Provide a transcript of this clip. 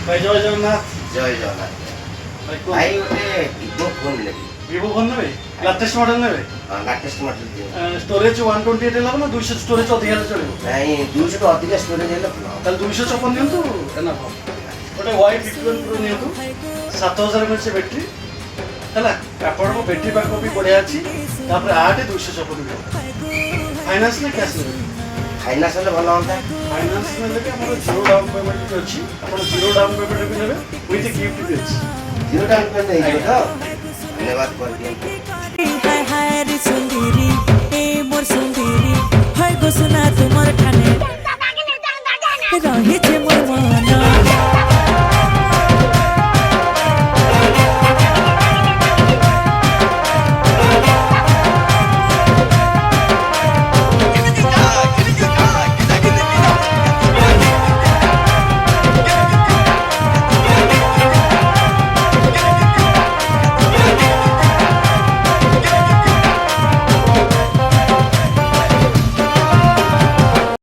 ভাই জয় জগন্নাথ। জয় জগন্নাথ। ভাই ଗୋଟେ ଭିଭୋ ଫୋନ୍ ନେବି। ভিভো ফোন নেবে? ଲାଟେଷ୍ଟ ମଡେଲ ନେବେ? ଲାଟେଷ୍ଟ ମଡେଲ ଦିଅ। ଷ୍ଟୋରେଜ 128 ନେବ ନା 200 ଷ୍ଟୋରେଜ ଅଧିକା ହେଲେ ଚଳିବ? ନାଇଁ 200 ଟୁ ଅଧିକା ଷ୍ଟୋରେଜ ହେଲେ ଭଲ। ତାହେଲେ 254 ନିଅନ୍ତୁ ଏନାଫ। ଗୋଟେ Y51 Pro ନିଅନ୍ତୁ 7000 mAh ବ୍ୟାଟେରୀ ହେଲା। ଆପଣଙ୍କ ବ୍ୟାଟେରୀ ବ୍ୟାକଅପ୍ ବି ବଢ଼ିଆ ଅଛି। ତାପରେ 8254 ବି ଫାଇନାନ୍ସ ନା କ୍ୟାସ୍ ନେବେ? ଫାଇନାନ୍ସ ହେଲେ ଭଲ ହୁଅନ୍ତା। ଫାଇନାନ୍ସ ନେଲେ ବି ଆମର ଜିରୋ ଡାଉନ୍ ପେମେଣ୍ଟ ବି ଅଛି। ଆପଣ ଜିରୋ ଡାଉନ୍ ପେମେଣ୍ଟ ବି ନେବେ ୱିଥ୍ ଗିଫ୍ଟ ବି ଅଛି। ଜିରୋ ଡାଉନ୍ ପେମେଣ୍ଟ ହେଇଯିବ ତ? ଧନ୍ୟବାଦ କରିଦିଅନ୍ତୁ। হায় হায় রে সুন্দরী এ মোর সুন্দরী হয় গো সোনা তোমার ঠানে রহিছে